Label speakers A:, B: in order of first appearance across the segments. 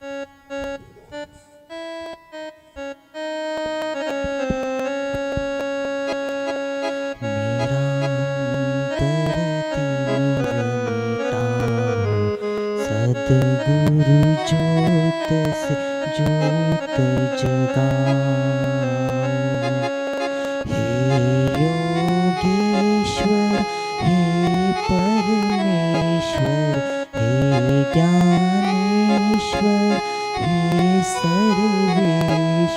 A: मेरा सदगुरु ज्योत से ज्योत जगाओ। हे योगेश्वर, हे परमेश्वर, हे ज्ञानेश्वर, हे सर्वेश्वर,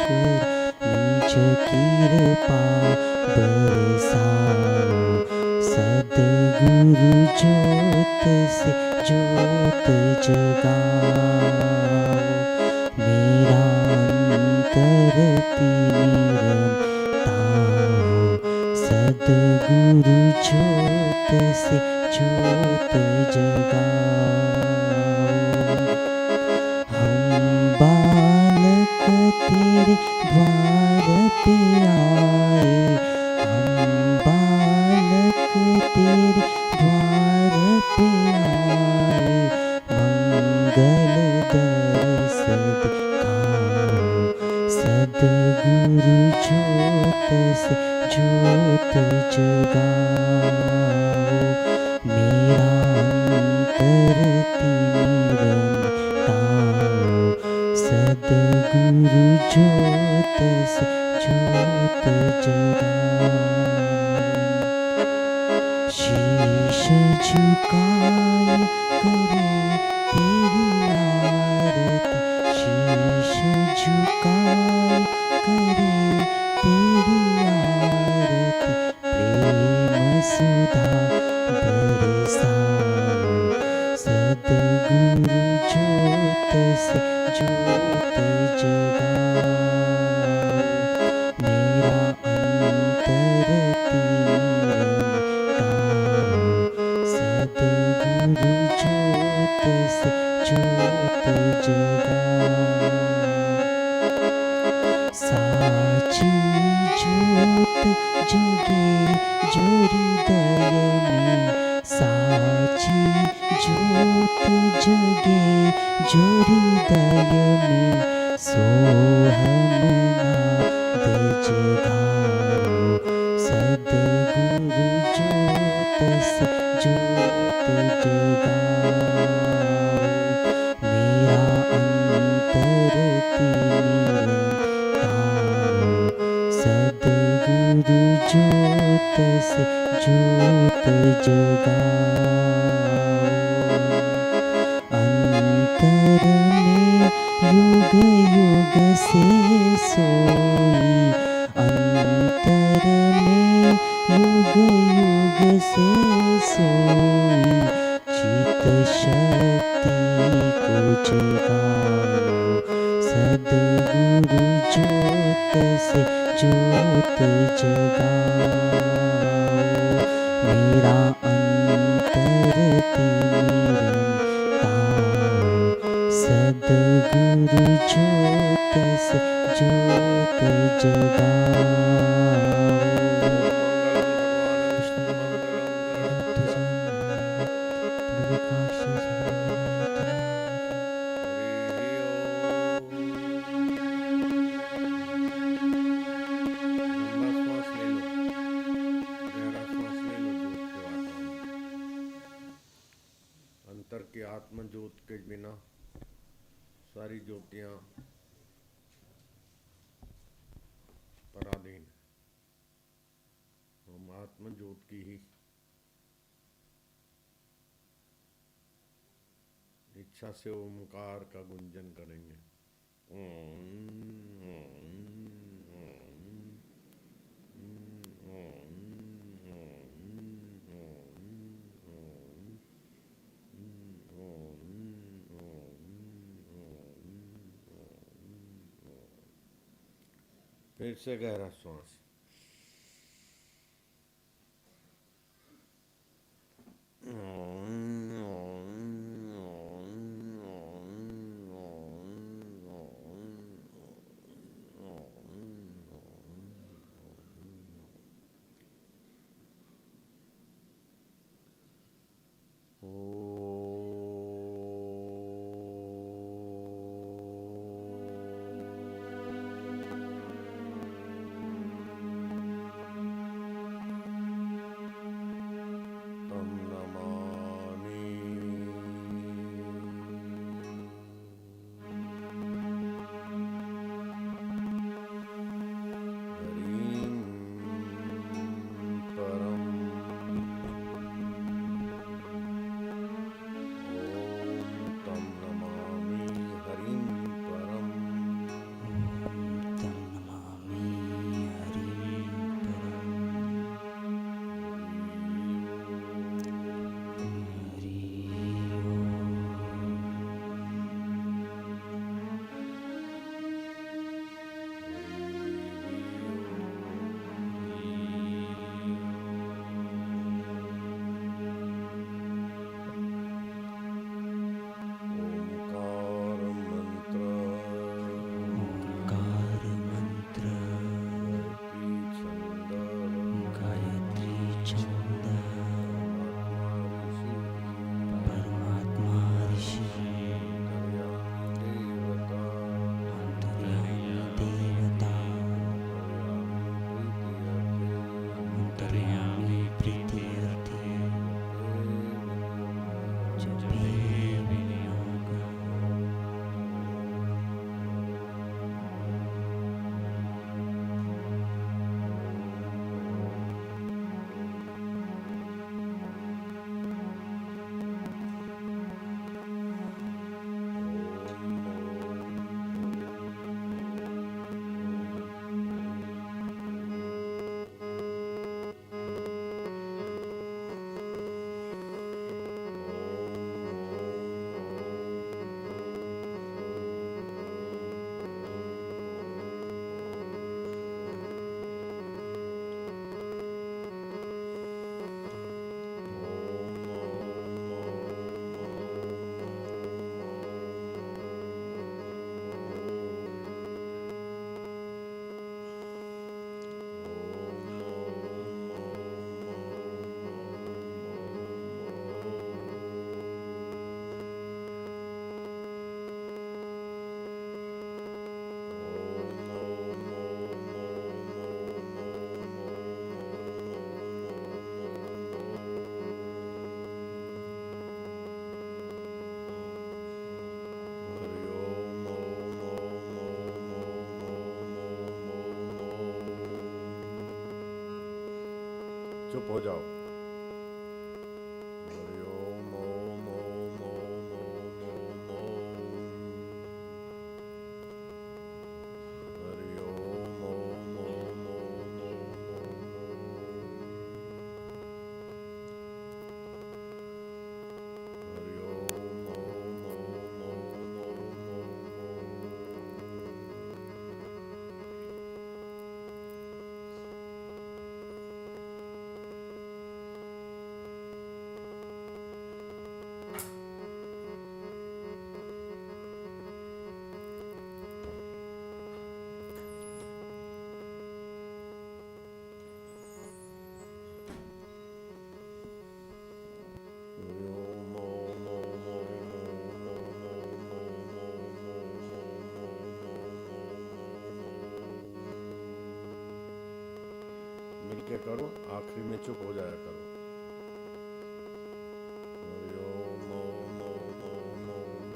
A: निज कृपा बरसाओ। सदगुरु ज्योत से ज्योत जगाओ। मेरा अंतर तिमिरताओ। सदगुरु ज्योत से ज्योत जगाओ। हम बालक तेरे द्वार पे आए, हम बालक तेरे द्वार पे आए। मंगल दर्श दिखाओ। सदगुरु ज्योत से ज्योत जगाओ। मेरा अंतर तिमिरताओ। सदगुरु ज्योत से ज्योत जगाओ। शीश झुकाए करे तेरी आरती, शीश झुकाए करे तेरी आरती। प्रेम सुधा बरसाओ। सदगुरु ज्योत से ज्योत जगाओ। मेरा अंतर तिमिरताओ। सदगुरु ज्योत से ज्योत जगाओ। साची ज्योत जगे जो हृदय में, साची ज्योत जगे जो हृदय में। सो हम नाद जगाओ। सदगुरु ज्योत से ज्योत जगाओ। मेरा अंतर तिमिरताओ। सदगुरु ज्योत से ज्योत जगाओ। अंतर में युग युग से सोई, अंतर में युग युग से सोई। चित शक्ति को जगाओ। सदगुरु ज्योत से ज्योत जगाओ। मेरा अंतर तिमिरताओ। सदगुरु ज्योत से ज्योत जगाओ।
B: अंतर की आत्म ज्योत के बिना सारी ज्योतियां पराधीन। हम आत्म ज्योत की ही इच्छा से ओमकार का गुंजन करेंगे। फिर से गहरा श्वास। हो जाओ। हरि ओम ओम ओम ओम ओम ओम ओम। हरि ओम ओम ओम ओम ओम ओम। हरि ओम ओम ओम ओम ओम ओम। मिलके करो, आखिरी में चुप हो जाया करो। हरि ओम ओम ओम ओम ओम ओम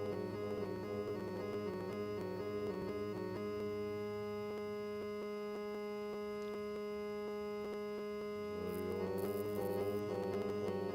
B: हरि ओम ओम ओम ओम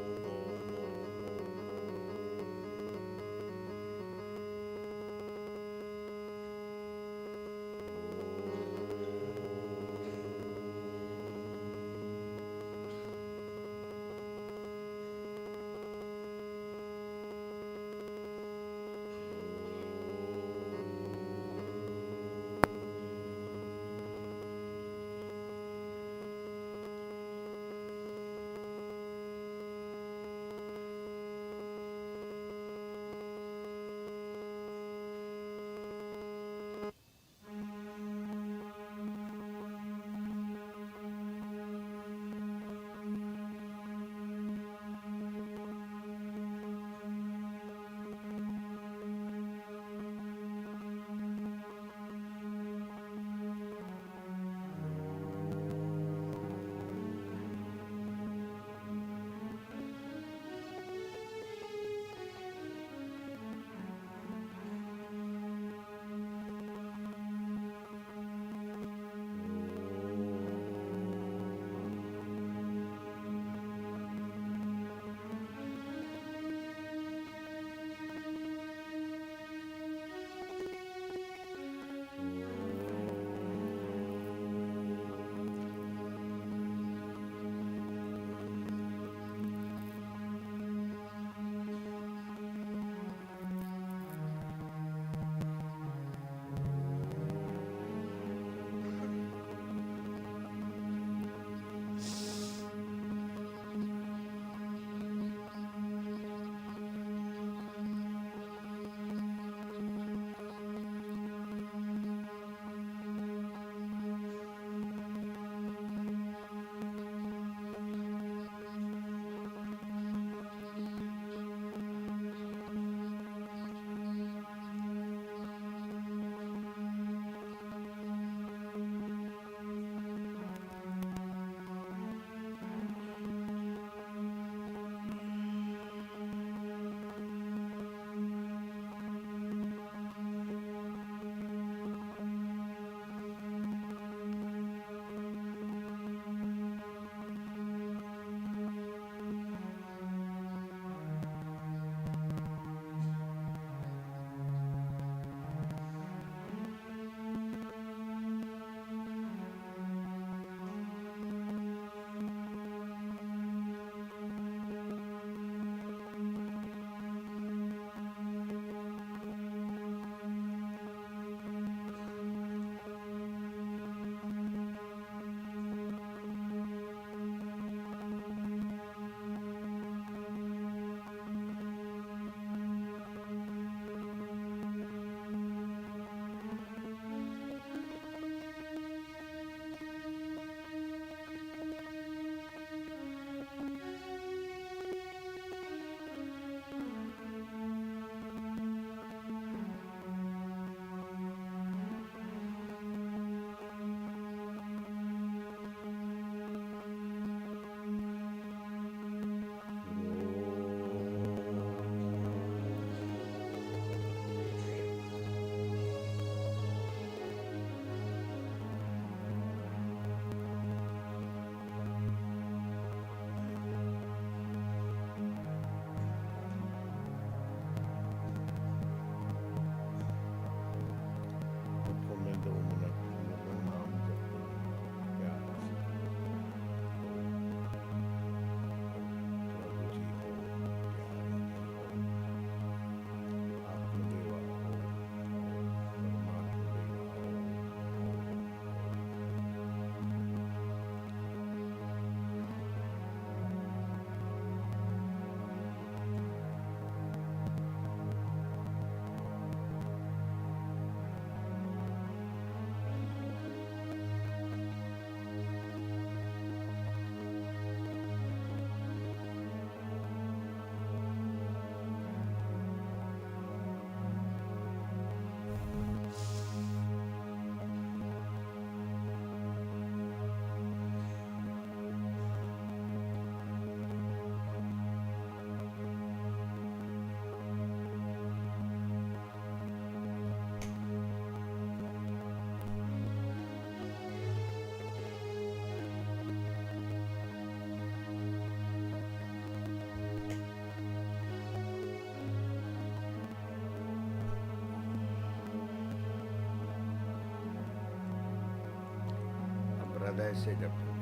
B: हृदय से जपेंगे।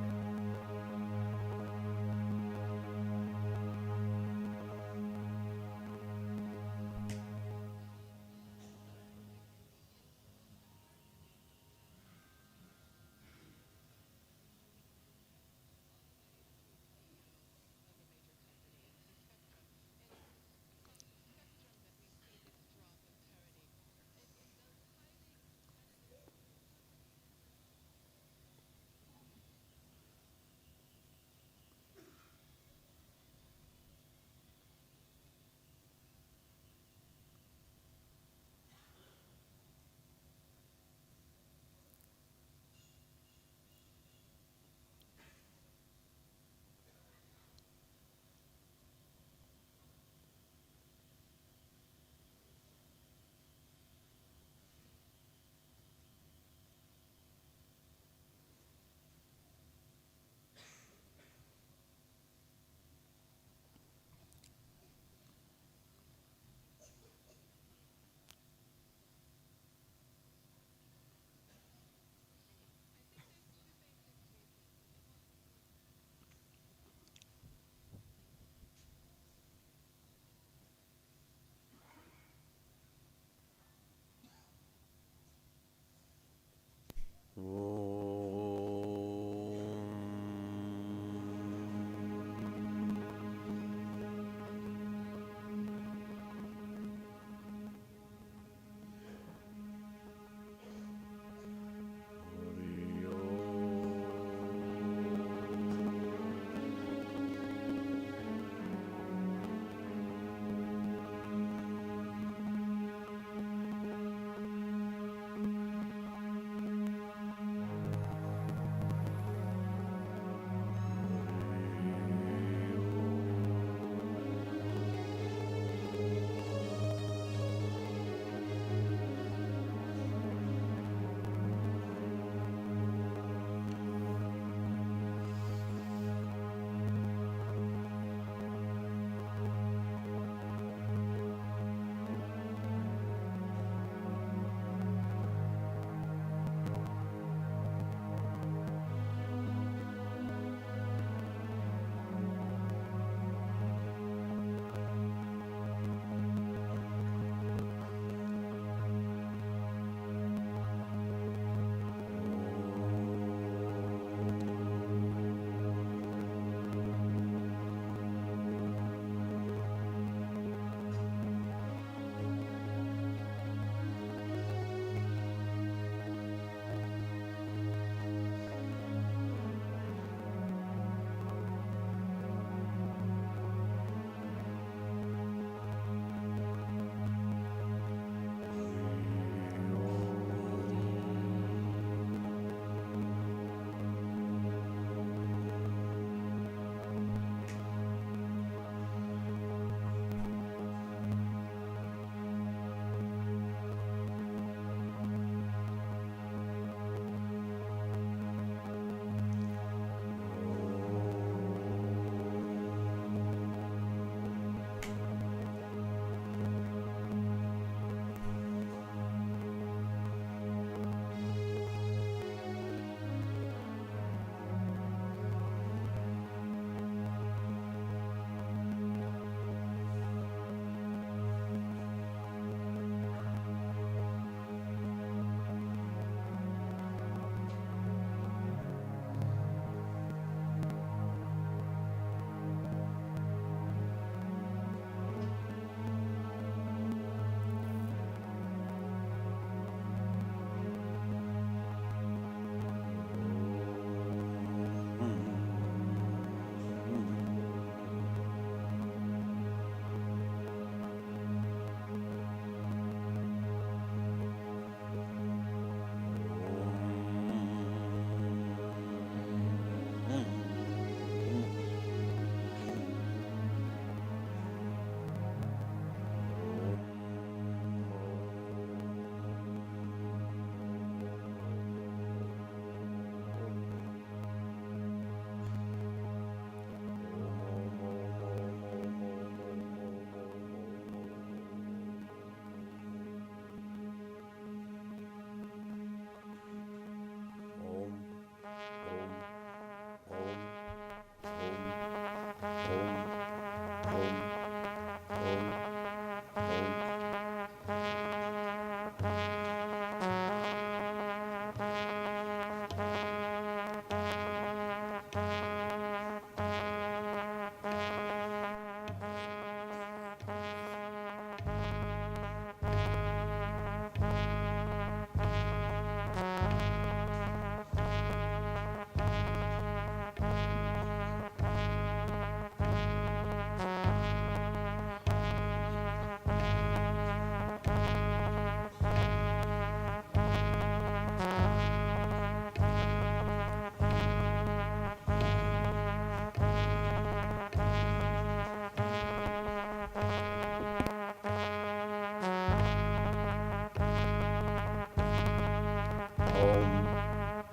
B: ओम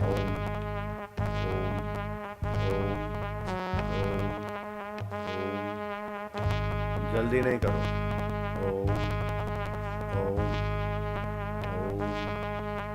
B: ओम ओम ओम ओम ओम। जल्दी नहीं करो। ओम ओम ओम ओम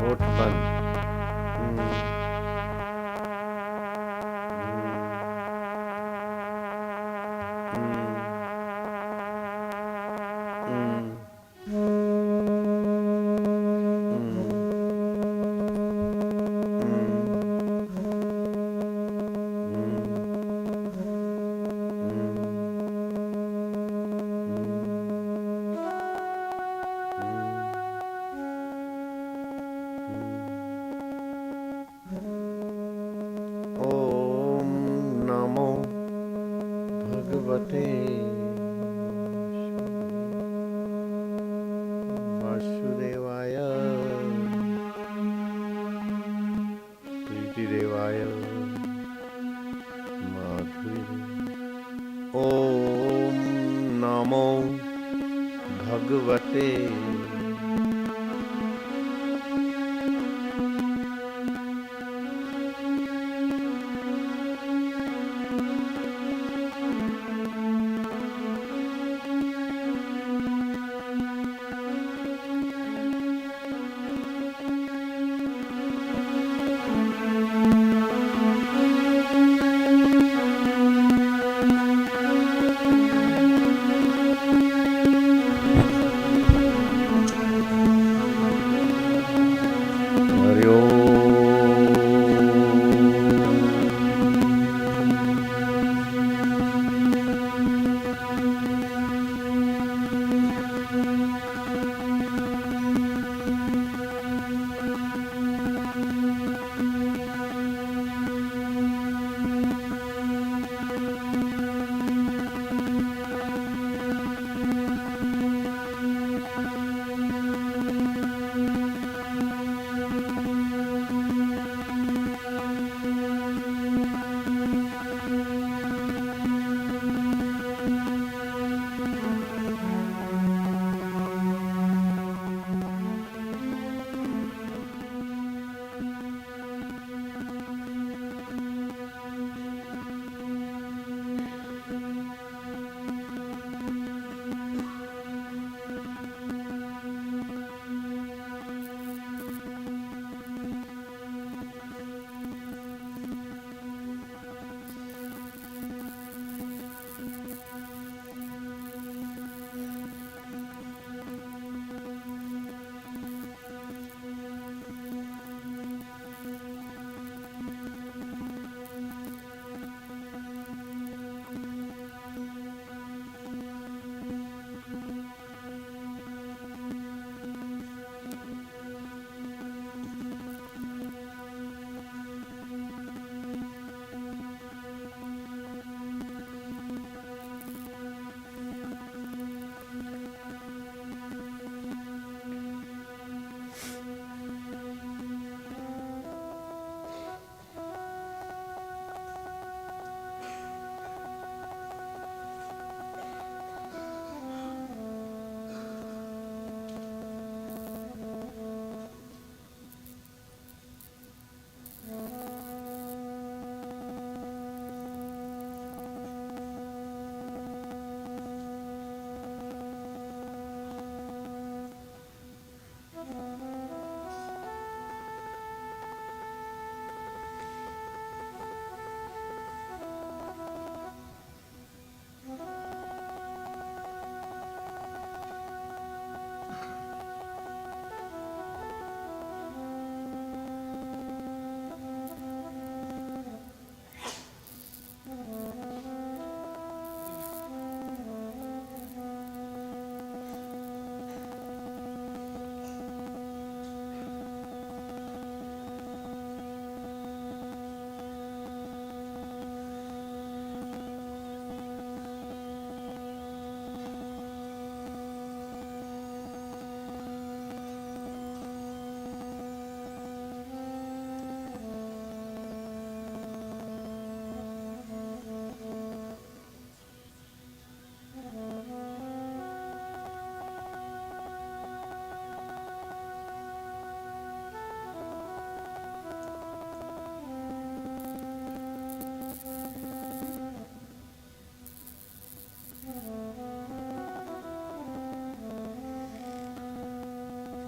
B: होठ बंद। ओम नमो भगवते वासुदेवाय प्रीतिदेवाय माधुरी। ओम नमो भगवते हरि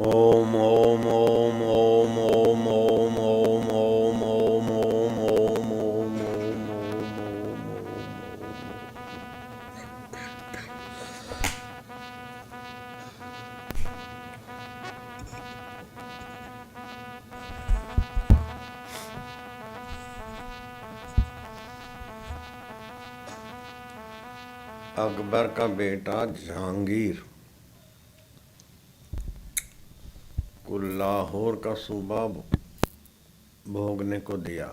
B: ओम ओम ओम ओम ओम ओम ओम ओम ओम ओम ओम ओम अकबर का बेटा जहांगीर को लाहौर का सूबा भोगने को दिया।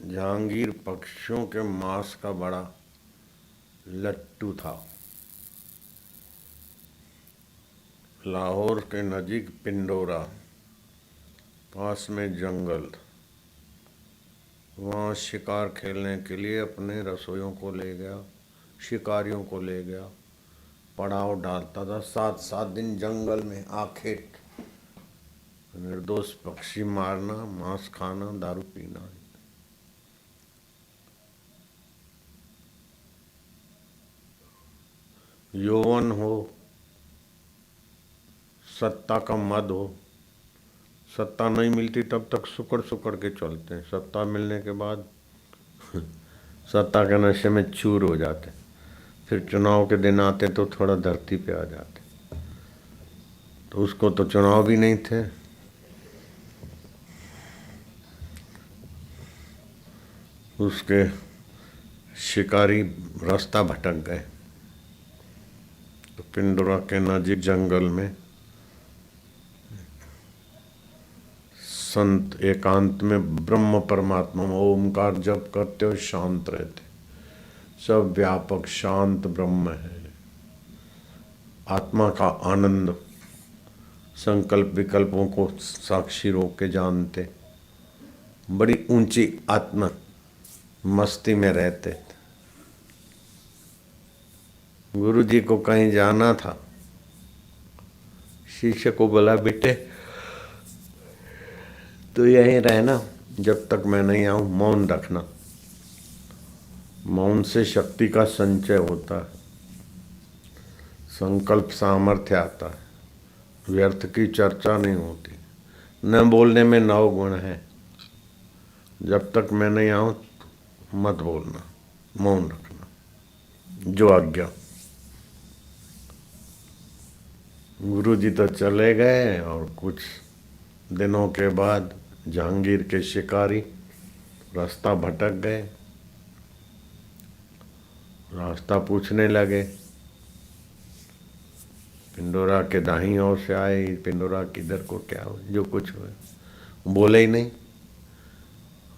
B: जहांगीर पक्षियों के मांस का बड़ा लट्टू था। लाहौर के नजीक पिंडोरा, पास में जंगल, वहाँ शिकार खेलने के लिए अपने रसोइयों को ले गया, शिकारियों को ले गया, पड़ाव डालता था। 7-7 दिन जंगल में आखेट, निर्दोष पक्षी मारना, मांस खाना, दारू पीना। यौवन हो, सत्ता का मद हो, सत्ता नहीं मिलती तब तक सुकड़ सुकड़ के चलते हैं। सत्ता मिलने के बाद सत्ता के नशे में चूर हो जाते, फिर चुनाव के दिन आते तो थोड़ा धरती पे आ जाते। तो उसको तो चुनाव भी नहीं थे, उसके शिकारी रास्ता भटक गए। तो पिंडोरा के नजीक जंगल में संत एकांत में ब्रह्म परमात्मा ओमकार जप करते हुए शांत रहते। सब व्यापक शांत ब्रह्म है, आत्मा का आनंद, संकल्प विकल्पों को साक्षी रोक के जानते, बड़ी ऊंची आत्मा मस्ती में रहते। गुरु जी को कहीं जाना था, शिष्य को बोला बेटे तो यहीं रहना, जब तक मैं नहीं आऊं मौन रखना। मौन से शक्ति का संचय होता है, संकल्प सामर्थ्य आता है, व्यर्थ की चर्चा नहीं होती। न बोलने में 9 गुण है। जब तक मैं नहीं आऊं मत बोलना, मौन रखना, जो आज्ञा। गुरु जी तो चले गए और कुछ दिनों के बाद जहांगीर के शिकारी रास्ता भटक गए। रास्ता पूछने लगे, पिंडोरा के दाहिनी ओर से आए, पिंडोरा किधर को क्या हो, जो कुछ हो बोले ही नहीं।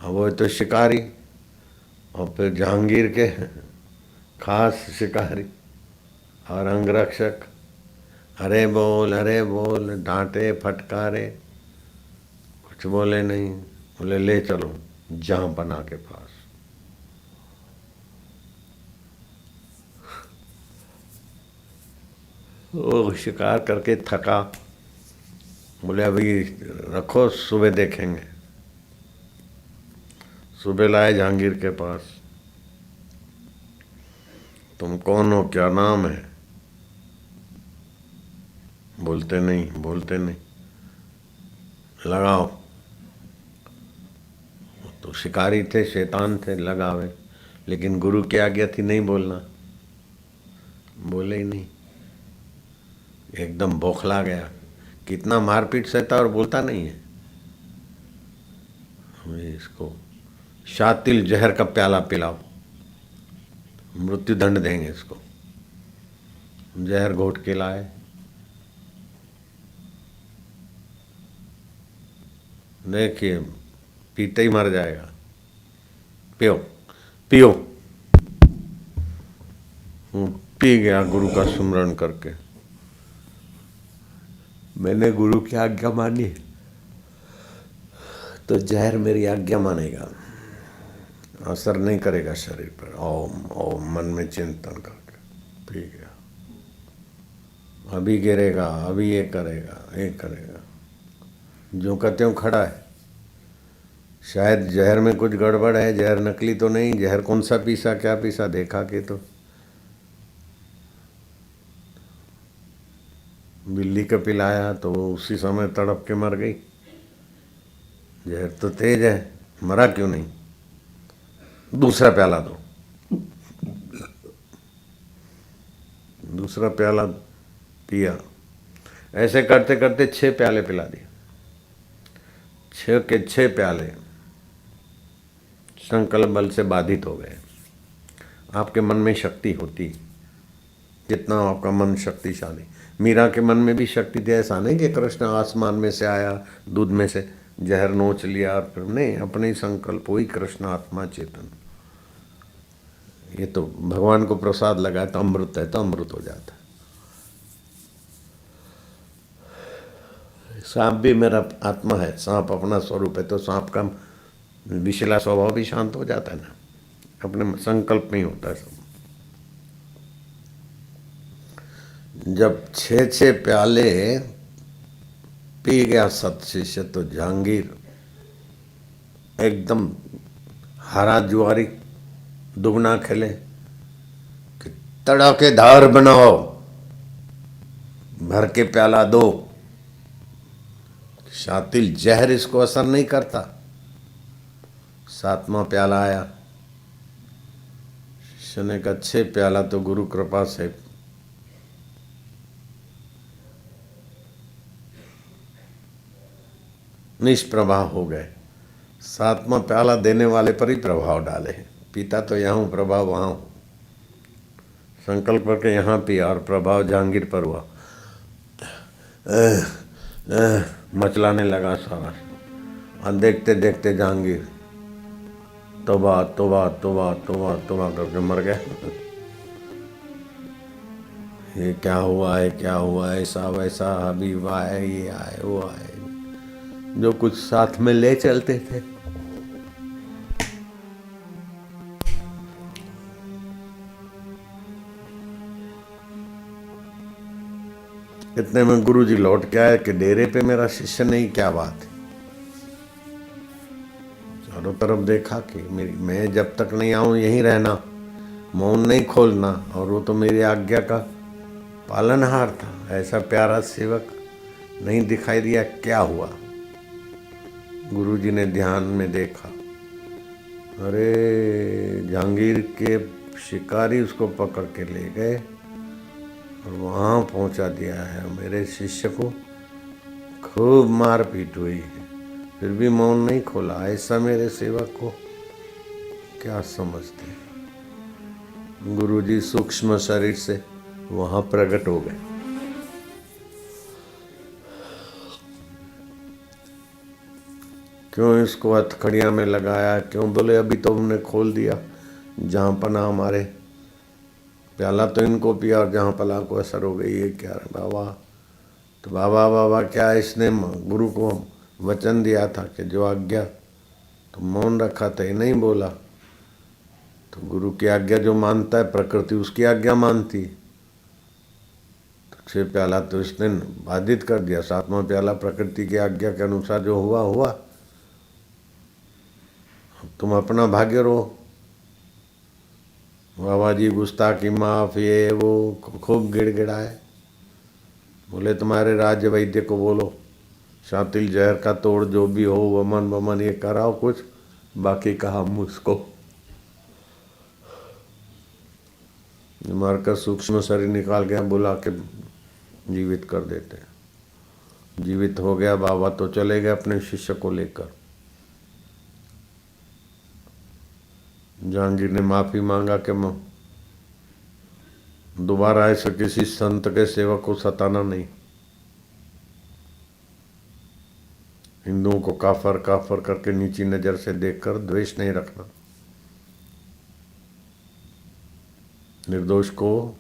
B: अब वो तो शिकारी और फिर जहांगीर के खास शिकारी और अंगरक्षक, अरे बोल, डांटे फटकारे, कुछ बोले नहीं। बोले ले चलो जहांपना के पास। वो शिकार करके थका, बोले अभी रखो सुबह देखेंगे। सुबह लाए जहांगीर के पास। तुम कौन हो, क्या नाम है? बोलते नहीं। लगाओ। तो शिकारी थे, शैतान थे, लगावे। लेकिन गुरु की आज्ञा थी नहीं बोलना, बोले ही नहीं। एकदम बौखला गया, कितना मारपीट सहता और बोलता नहीं है। हमें इसको शातिल जहर का प्याला पिलाओ, मृत्यु दंड देंगे इसको। जहर घोट के लाए, देखिए पीते ही मर जाएगा, पियो। पी गया गुरु का सुमरण करके। मैंने गुरु की आज्ञा मानी तो जहर मेरी आज्ञा मानेगा, असर नहीं करेगा शरीर पर। ओम मन में चिंतन करके पी गया। अभी गिरेगा, अभी ये करेगा, जो कहते हो खड़ा है। शायद जहर में कुछ गड़बड़ है, जहर नकली तो नहीं। जहर कौन सा पीसा, क्या पीसा देखा कि तो बिल्ली को पिलाया तो वो उसी समय तड़प के मर गई। जहर तो तेज है, मरा क्यों नहीं? दूसरा प्याला दो। दूसरा प्याला पिया। ऐसे करते करते 6 प्याले पिला दिए। 6 के 6 प्याले संकल्प बल से बाधित हो गए। आपके मन में शक्ति होती, जितना आपका मन शक्तिशाली। मीरा के मन में भी शक्ति थी। ऐसा नहीं कि कृष्ण आसमान में से आया, दूध में से जहर नोच लिया और फिर नहीं, अपने ही संकल्प, वही कृष्ण आत्मा चेतन। ये तो भगवान को प्रसाद लगाए तो अमृत है, तो अमृत हो जाता है। सांप भी मेरा आत्मा है, सांप अपना स्वरूप है, तो सांप का विषैला स्वभाव भी शांत हो जाता है ना, अपने संकल्प में ही होता है सब। जब 6 प्याले पी गया सत शिष्य तो जहांगीर एकदम हरा जुआरी दुगना खेले कि तड़ाकेदार बनाओ, भर के प्याला दो। शातिल जहर इसको असर नहीं करता। 7वां प्याला आया। शिष्य ने कहा 6 प्याला तो गुरु कृपा से निष्प्रभाव हो गए। 7वां प्याला देने वाले पर ही प्रभाव डाले। पीता तो यहाँ हूँ, प्रभाव वहाँ हूँ। संकल्प करके यहाँ पिया और प्रभाव जहांगीर पर हुआ। मचलाने लगा सारा। और देखते देखते जहांगीर तौबा तौबा तौबा तौबा तौबा करके मर गया। ये क्या हुआ है, क्या हुआ है, ऐसा वैसा, हबीब आए, ये आए, वो आए, जो कुछ साथ में ले चलते थे। इतने में गुरुजी लौट के आए कि डेरे पे मेरा शिष्य नहीं, क्या बात है। चारों तरफ देखा कि मैं जब तक नहीं आऊं यहीं रहना, मौन नहीं खोलना, और वो तो मेरी आज्ञा का पालनहार था। ऐसा प्यारा सेवक नहीं दिखाई दिया, क्या हुआ? गुरुजी ने ध्यान में देखा, अरे जहांगीर के शिकारी उसको पकड़ के ले गए और वहाँ पहुँचा दिया है। मेरे शिष्य को खूब मारपीट हुई है, फिर भी मौन नहीं खोला। ऐसा मेरे सेवक को क्या समझते? गुरुजी सूक्ष्म शरीर से वहाँ प्रकट हो गए। क्यों इसको हथकड़िया में लगाया? क्यों? बोले अभी तो हमने खोल दिया, जहाँ पना हमारे प्याला तो इनको पिया और जहाँ पला को असर हो गई। ये क्या है बाबा? तो बाबा बाबा क्या, इसने गुरु को वचन दिया था कि जो आज्ञा, तो मौन रखा था, ये नहीं बोला। तो गुरु की आज्ञा जो मानता है, प्रकृति उसकी आज्ञा मानती। तो 6 प्याला तो इसने बाधित कर दिया। 7वां प्याला प्रकृति की आज्ञा के अनुसार जो हुआ हुआ। तुम अपना भाग्य रो। बाबा जी गुस्ताखी माफ, ये वो खूब गिड़गिड़ाए। बोले तुम्हारे राज्य वैद्य को बोलो, शातिल जहर का तोड़ जो भी हो, वमन वमन ये कराओ कुछ, बाकी कहा मुझको। मारकर सूक्ष्म शरीर निकाल गया, बुला के जीवित कर देते। जीवित हो गया। बाबा तो चले गए अपने शिष्य को लेकर। जहांगीर ने माफी मांगा कि दोबारा ऐसे किसी संत के सेवक को सताना नहीं। हिंदुओं को काफर काफर करके नीची नजर से देखकर द्वेष नहीं रखना। निर्दोष को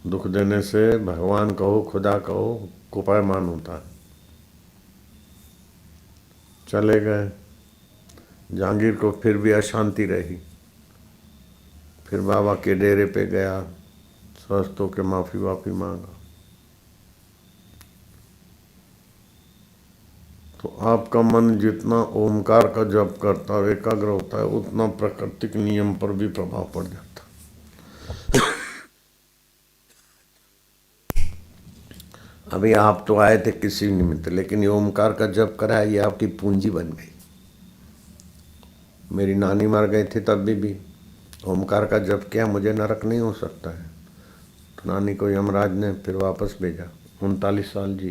B: दुख देने से भगवान कहो, खुदा कहो, कुपायमान होता है। चले गए। जहांगीर को फिर भी अशांति रही। फिर बाबा के डेरे पे गया, स्वस्थ होकर माफी वाफी मांगा। तो आपका मन जितना ओमकार का जप करता है, एकाग्र होता है, उतना प्राकृतिक नियम पर भी प्रभाव पड़ जाता है। अभी आप तो आए थे किसी निमित्त, लेकिन ये ओमकार का जप करा, ये आपकी पूंजी बन गई। मेरी नानी मर गई थी तब भी ओमकार का जप किया, मुझे नरक नहीं हो सकता है। तो नानी को यमराज ने फिर वापस भेजा, 39 साल जी।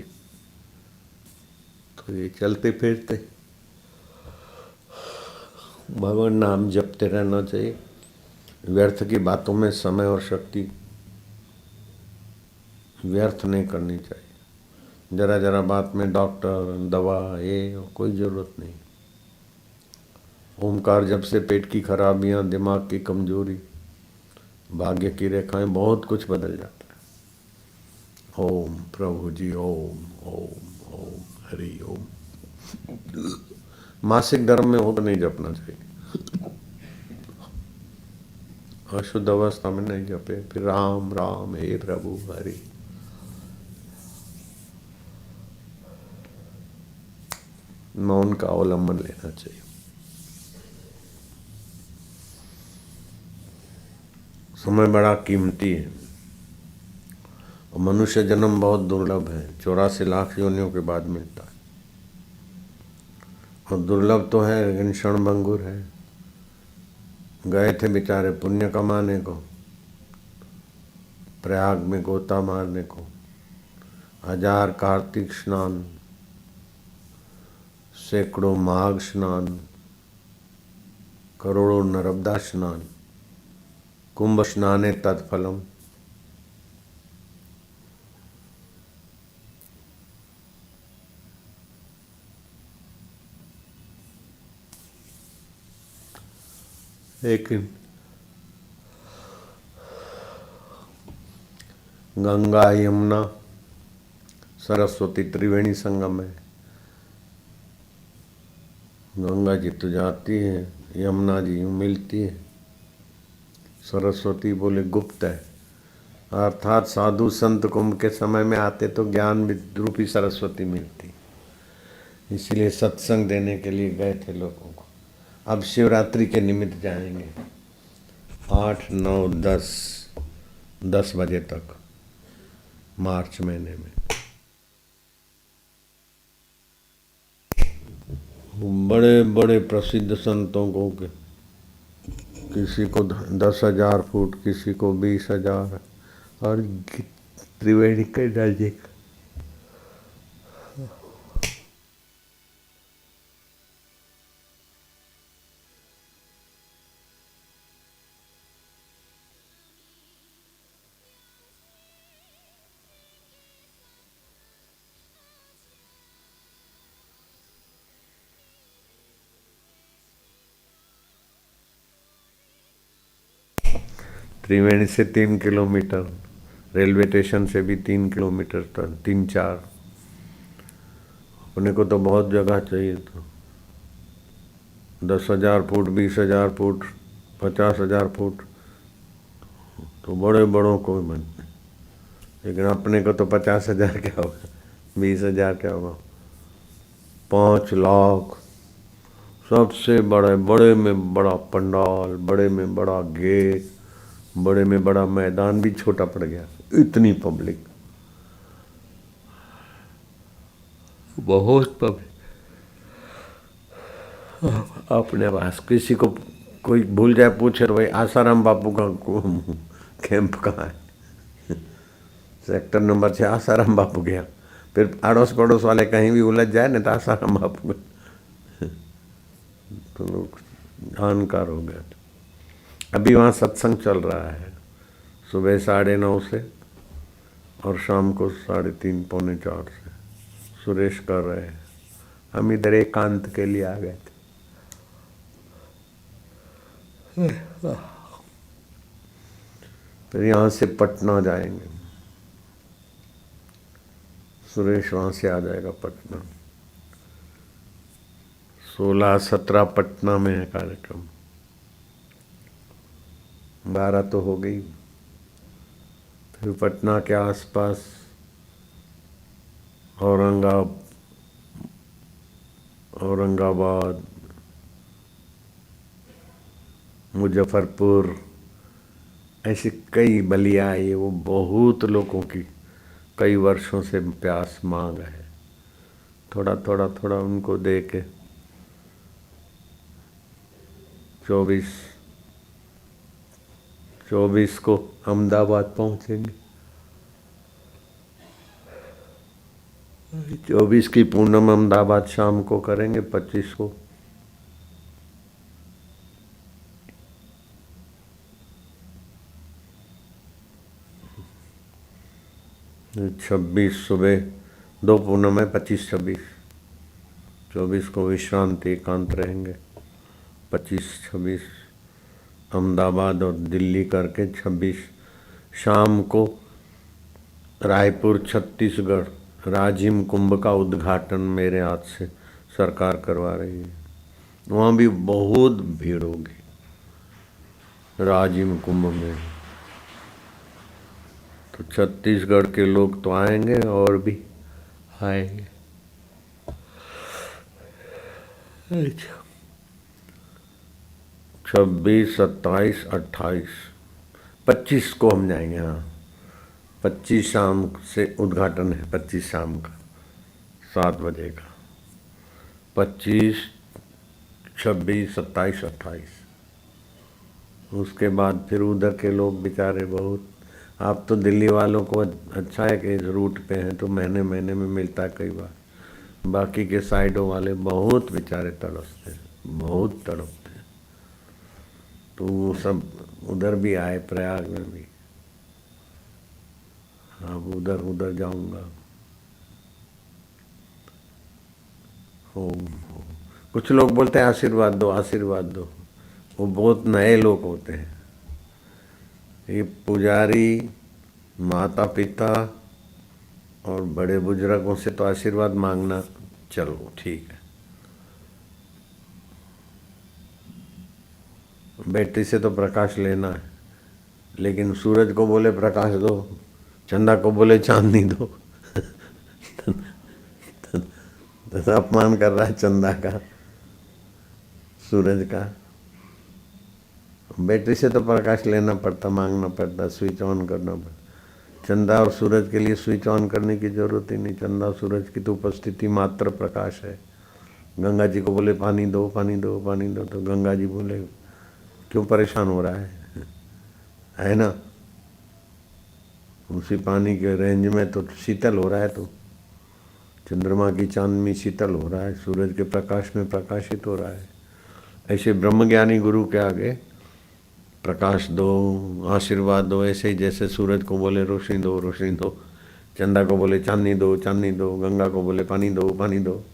B: तो ये चलते फिरते भगवान नाम जपते रहना चाहिए। व्यर्थ की बातों में समय और शक्ति व्यर्थ नहीं करनी चाहिए। जरा जरा बात में डॉक्टर, दवा, ये कोई ज़रूरत नहीं। ओमकार जब से पेट की खराबियाँ, दिमाग की कमजोरी, भाग्य की रेखाएं, बहुत कुछ बदल जाता है। ओम प्रभु जी, ओम ओम ओम हरि ओम। मासिक धर्म में हो तो नहीं जपना चाहिए, अशुद्ध अवस्था में नहीं जपे। फिर राम राम हे प्रभु हरि। मौन का अवलंबन लेना चाहिए। समय बड़ा कीमती है और मनुष्य जन्म बहुत दुर्लभ है। 84 लाख योनियों के बाद मिलता है और दुर्लभ तो है लेकिन क्षणभंगुर है। गए थे बेचारे पुण्य कमाने को, प्रयाग में गोता मारने को, 1000 कार्तिक स्नान, सैकड़ों माघ स्नान, करोड़ों नर्मदा स्नान, कुंभ स्नाने तत्फलम। लेकिन गंगा यमुना सरस्वती त्रिवेणी संगम है। गंगा जी तो जाती है, यमुना जी यूँ मिलती है, सरस्वती बोले गुप्त है। अर्थात साधु संत कुंभ के समय में आते तो ज्ञान रूपी सरस्वती मिलती, इसीलिए सत्संग देने के लिए गए थे लोगों को। अब शिवरात्रि के निमित्त जाएंगे 8, 9, 10 बजे तक मार्च महीने में। बड़े बड़े प्रसिद्ध संतों को किसी को 10,000 फुट, किसी को 20,000 और त्रिवेणी के नजदीक। त्रिवेणी से 3 किलोमीटर, रेलवे स्टेशन से भी 3 किलोमीटर तक, 3-4। अपने को तो बहुत जगह चाहिए। तो 10,000 फुट, 20,000 फुट, 50,000 फुट तो बड़े बड़ों को बनते, लेकिन अपने को तो 50,000 क्या होगा, 20,000 क्या होगा, 5 लाख। सबसे बड़े में बड़ा पंडाल, बड़े में बड़ा गेट, बड़े में बड़ा मैदान भी छोटा पड़ गया, इतनी पब्लिक, बहुत पब्लिक। अपने पास किसी को कोई भूल जाए, पूछे तो भाई आसाराम बापू का कैंप कहाँ है, सेक्टर नंबर 6 आसाराम बापू गया। फिर अड़ोस पड़ोस वाले कहीं भी उलझ जाए ना तो आसाराम बापू तो लोग जानकार हो गए। अभी वहाँ सत्संग चल रहा है सुबह 9:30 से और शाम को 3:30 पौने 4 से। सुरेश कर रहे हैं, हम इधर एकांत के लिए आ गए थे। फिर यहाँ से पटना जाएंगे, सुरेश वहाँ से आ जाएगा पटना। 16-17 पटना में है कार्यक्रम, 12 तो हो गई। फिर पटना के आसपास औरंगाबाद, मुजफ्फरपुर, ऐसे कई, बलिया, ये वो बहुत लोगों की कई वर्षों से प्यास मांग है, थोड़ा थोड़ा थोड़ा उनको दे के 24 को अहमदाबाद पहुंचेंगे। 24 की पूनम अहमदाबाद शाम को करेंगे, 25 को 26 सुबह 2 पूनम है, 25 26। 24 को विश्रांति एकांत रहेंगे, 25 26 अहमदाबाद और दिल्ली करके 26 शाम को रायपुर छत्तीसगढ़ राजिम कुंभ का उद्घाटन मेरे हाथ से सरकार करवा रही है। वहाँ भी बहुत भीड़ होगी राजिम कुंभ में, तो छत्तीसगढ़ के लोग तो आएंगे और भी आएंगे। 26 27 28 25 को हम जाएंगे। हाँ, 25 शाम से उद्घाटन है, 25 शाम का 7 बजे का। 25 26 27 28 उसके बाद फिर उधर के लोग बेचारे बहुत, आप तो दिल्ली वालों को अच्छा है कि इस रूट पे हैं तो महीने महीने में मिलता है कई बार, बाकी के साइडों वाले बहुत बेचारे तड़पते हैं, बहुत तड़पते हैं। तो वो सब उधर भी आए, प्रयाग में भी। अब उधर उधर जाऊंगा। ओम। कुछ लोग बोलते हैं आशीर्वाद दो आशीर्वाद दो, वो बहुत नए लोग होते हैं। ये पुजारी, माता पिता और बड़े बुजुर्गों से तो आशीर्वाद मांगना चलो ठीक है, बैटरी से तो प्रकाश लेना है, लेकिन सूरज को बोले प्रकाश दो, चंदा को बोले चांदनी दो तो अपमान कर रहा है चंदा का, सूरज का। बैटरी से तो प्रकाश लेना पड़ता, मांगना पड़ता, स्विच ऑन करना पड़ता। चंदा और सूरज के लिए स्विच ऑन करने की जरूरत ही नहीं, चंदा और सूरज की तो उपस्थिति मात्र प्रकाश है। गंगा जी को बोले पानी दो पानी दो पानी दो, तो गंगा जी बोले क्यों परेशान हो रहा है ना, उसी पानी के रेंज में तो शीतल हो रहा है, तो चंद्रमा की चांदनी शीतल हो रहा है, सूरज के प्रकाश में प्रकाशित हो रहा है। ऐसे ब्रह्मज्ञानी गुरु के आगे प्रकाश दो, आशीर्वाद दो, ऐसे ही जैसे सूरज को बोले रोशनी दो रोशनी दो, चंदा को बोले चांदनी दो चांदनी दो, गंगा को बोले पानी दो पानी दो,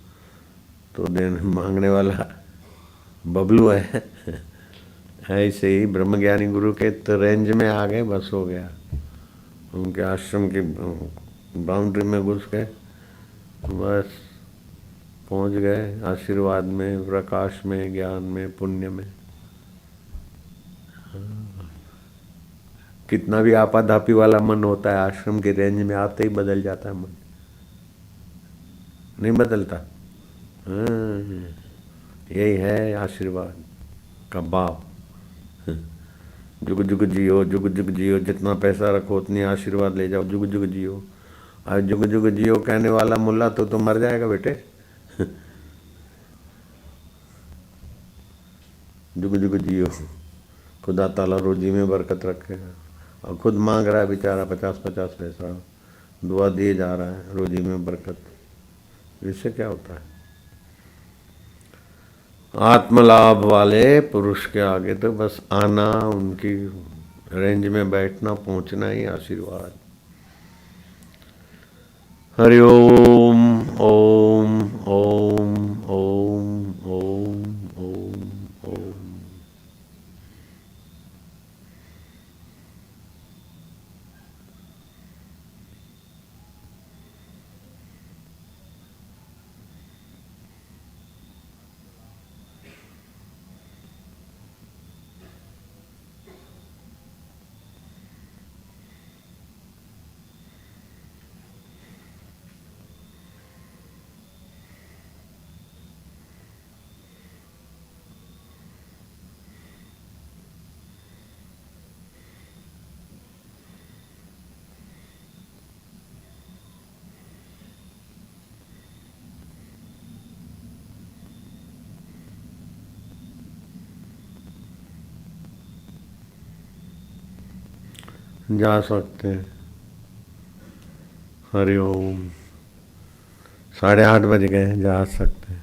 B: तो देन मांगने वाला बबलू है ऐसे ही ब्रह्मज्ञानी गुरु के तो रेंज में आ गए, बस हो गया। उनके आश्रम की बाउंड्री में घुस गए, बस पहुंच गए आशीर्वाद में, प्रकाश में, ज्ञान में, पुण्य में। कितना भी आपाधापी वाला मन होता है, आश्रम के रेंज में आते ही बदल जाता है मन, नहीं बदलता। यही है आशीर्वाद का भाव। जुग जुग जियो जुग जुग जियो, जितना पैसा रखो उतनी आशीर्वाद ले जाओ, जुग जुग जियो। और जुग जुग जियो कहने वाला मुल्ला तो मर जाएगा बेटे जुग जुग जियो, खुदा ताला रोजी में बरकत रखेगा। और खुद मांग रहा है बेचारा 50-50 पैसा, दुआ दिए जा रहा है रोजी में बरकत, इससे क्या होता है। आत्मलाभ वाले पुरुष के आगे तो बस आना, उनकी रेंज में बैठना, पहुंचना ही आशीर्वाद। हरि ओम ओम ओम ओम ओम ओम ओम। जा सकते हैं। हरिओम। 8:30 बज गए हैं, जा सकते हैं।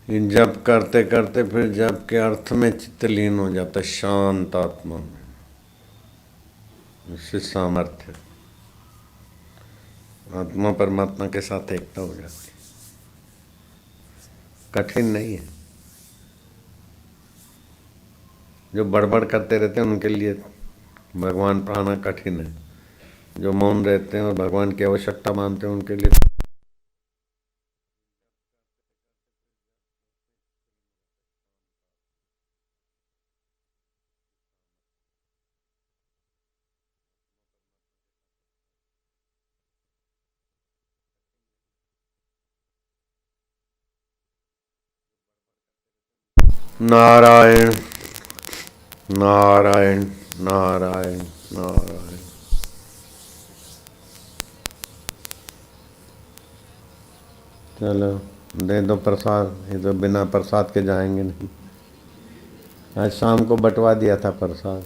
B: इन जप करते करते फिर जप के अर्थ में चित्त लीन हो जाता है, शांत आत्मा में, उससे सामर्थ्य, आत्मा परमात्मा के साथ एकता हो जाती। कठिन नहीं है। जो बड़बड़ करते रहते हैं उनके लिए भगवान पाना कठिन है। जो मौन रहते हैं और भगवान की आवश्यकता मानते हैं उनके लिए नारायण नारायण नारायण नारायण। चलो दे दो प्रसाद, ये तो बिना प्रसाद के जाएंगे नहीं। आज शाम को बंटवा दिया था प्रसाद,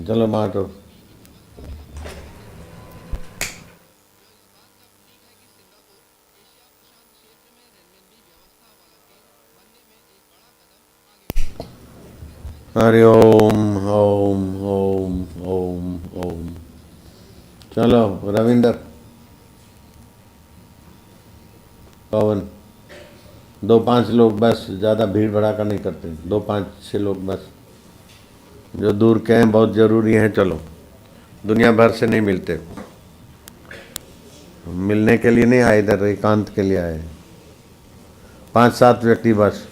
B: चलो बांटो। हरि ओम ओम ओम ओम ओम। चलो रविंदर, पवन, 2-5 लोग बस, ज़्यादा भीड़ भड़ाका नहीं करते, 2-5-6 लोग बस, जो दूर के हैं बहुत ज़रूरी हैं। चलो, दुनिया भर से नहीं मिलते, मिलने के लिए नहीं आए, इधर एकांत के लिए आए। 5-7 व्यक्ति बस।